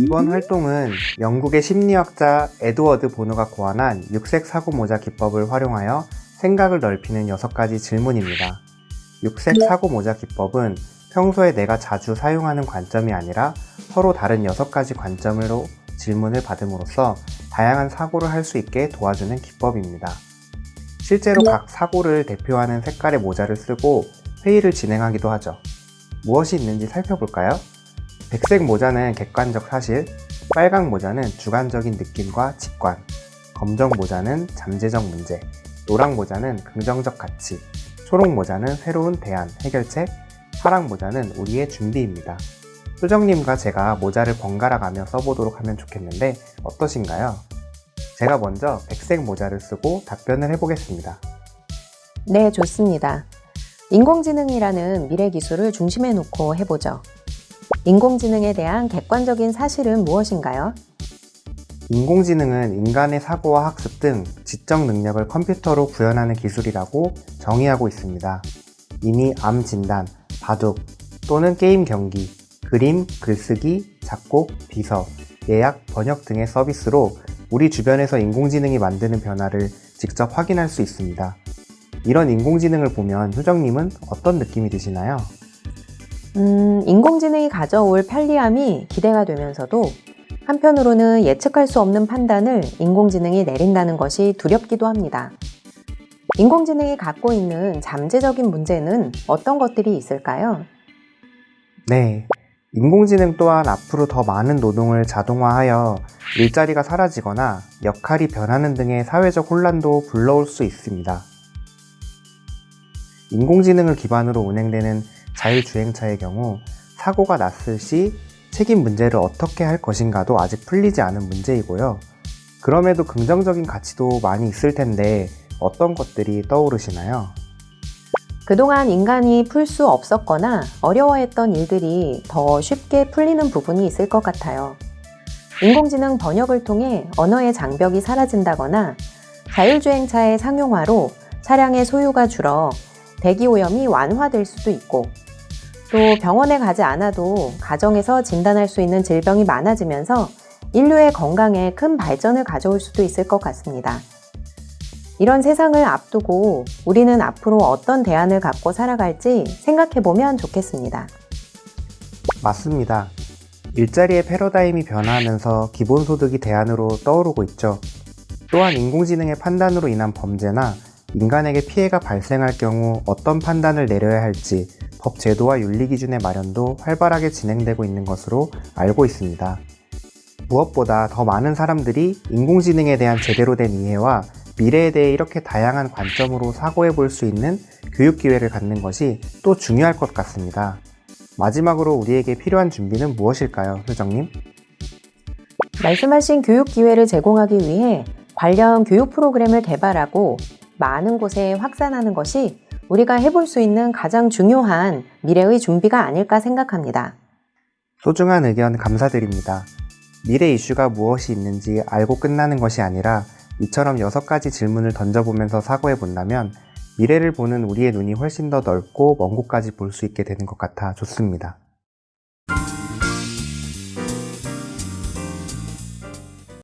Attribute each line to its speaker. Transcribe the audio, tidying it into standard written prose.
Speaker 1: 이번 활동은 영국의 심리학자 에드워드 보노가 고안한 6색 사고모자 기법을 활용하여 생각을 넓히는 6가지 질문입니다. 6색 사고모자 기법은 평소에 내가 자주 사용하는 관점이 아니라 서로 다른 6가지 관점으로 질문을 받음으로써 다양한 사고를 할 수 있게 도와주는 기법입니다. 실제로 각 사고를 대표하는 색깔의 모자를 쓰고 회의를 진행하기도 하죠. 무엇이 있는지 살펴볼까요? 백색 모자는 객관적 사실, 빨강 모자는 주관적인 느낌과 직관, 검정 모자는 잠재적 문제, 노랑 모자는 긍정적 가치, 초록 모자는 새로운 대안, 해결책, 파랑 모자는 우리의 준비입니다. 효정님과 제가 모자를 번갈아 가며 써보도록 하면 좋겠는데 어떠신가요? 제가 먼저 백색 모자를 쓰고 답변을 해보겠습니다.
Speaker 2: 네, 좋습니다. 인공지능이라는 미래 기술을 중심에 놓고 해보죠. 인공지능에 대한 객관적인 사실은 무엇인가요?
Speaker 1: 인공지능은 인간의 사고와 학습 등 지적 능력을 컴퓨터로 구현하는 기술이라고 정의하고 있습니다. 이미 암 진단, 바둑 또는 게임 경기, 그림, 글쓰기, 작곡, 비서, 예약, 번역 등의 서비스로 우리 주변에서 인공지능이 만드는 변화를 직접 확인할 수 있습니다. 이런 인공지능을 보면 효정님은 어떤 느낌이 드시나요?
Speaker 2: 인공지능이 가져올 편리함이 기대가 되면서도 한편으로는 예측할 수 없는 판단을 인공지능이 내린다는 것이 두렵기도 합니다. 인공지능이 갖고 있는 잠재적인 문제는 어떤 것들이 있을까요?
Speaker 1: 네, 인공지능 또한 앞으로 더 많은 노동을 자동화하여 일자리가 사라지거나 역할이 변하는 등의 사회적 혼란도 불러올 수 있습니다. 인공지능을 기반으로 운행되는 자율주행차의 경우 사고가 났을 시 책임 문제를 어떻게 할 것인가도 아직 풀리지 않은 문제이고요. 그럼에도 긍정적인 가치도 많이 있을 텐데 어떤 것들이 떠오르시나요?
Speaker 2: 그동안 인간이 풀 수 없었거나 어려워했던 일들이 더 쉽게 풀리는 부분이 있을 것 같아요. 인공지능 번역을 통해 언어의 장벽이 사라진다거나 자율주행차의 상용화로 차량의 소유가 줄어 대기오염이 완화될 수도 있고, 또 병원에 가지 않아도 가정에서 진단할 수 있는 질병이 많아지면서 인류의 건강에 큰 발전을 가져올 수도 있을 것 같습니다. 이런 세상을 앞두고 우리는 앞으로 어떤 대안을 갖고 살아갈지 생각해보면 좋겠습니다.
Speaker 1: 맞습니다. 일자리의 패러다임이 변화하면서 기본소득이 대안으로 떠오르고 있죠. 또한 인공지능의 판단으로 인한 범죄나 인간에게 피해가 발생할 경우 어떤 판단을 내려야 할지 법 제도와 윤리 기준의 마련도 활발하게 진행되고 있는 것으로 알고 있습니다. 무엇보다 더 많은 사람들이 인공지능에 대한 제대로 된 이해와 미래에 대해 이렇게 다양한 관점으로 사고해 볼 수 있는 교육 기회를 갖는 것이 또 중요할 것 같습니다. 마지막으로 우리에게 필요한 준비는 무엇일까요, 효정님?
Speaker 2: 말씀하신 교육 기회를 제공하기 위해 관련 교육 프로그램을 개발하고 많은 곳에 확산하는 것이 우리가 해볼 수 있는 가장 중요한 미래의 준비가 아닐까 생각합니다.
Speaker 1: 소중한 의견 감사드립니다. 미래 이슈가 무엇이 있는지 알고 끝나는 것이 아니라 이처럼 6가지 질문을 던져보면서 사고해 본다면 미래를 보는 우리의 눈이 훨씬 더 넓고 먼 곳까지 볼 수 있게 되는 것 같아 좋습니다.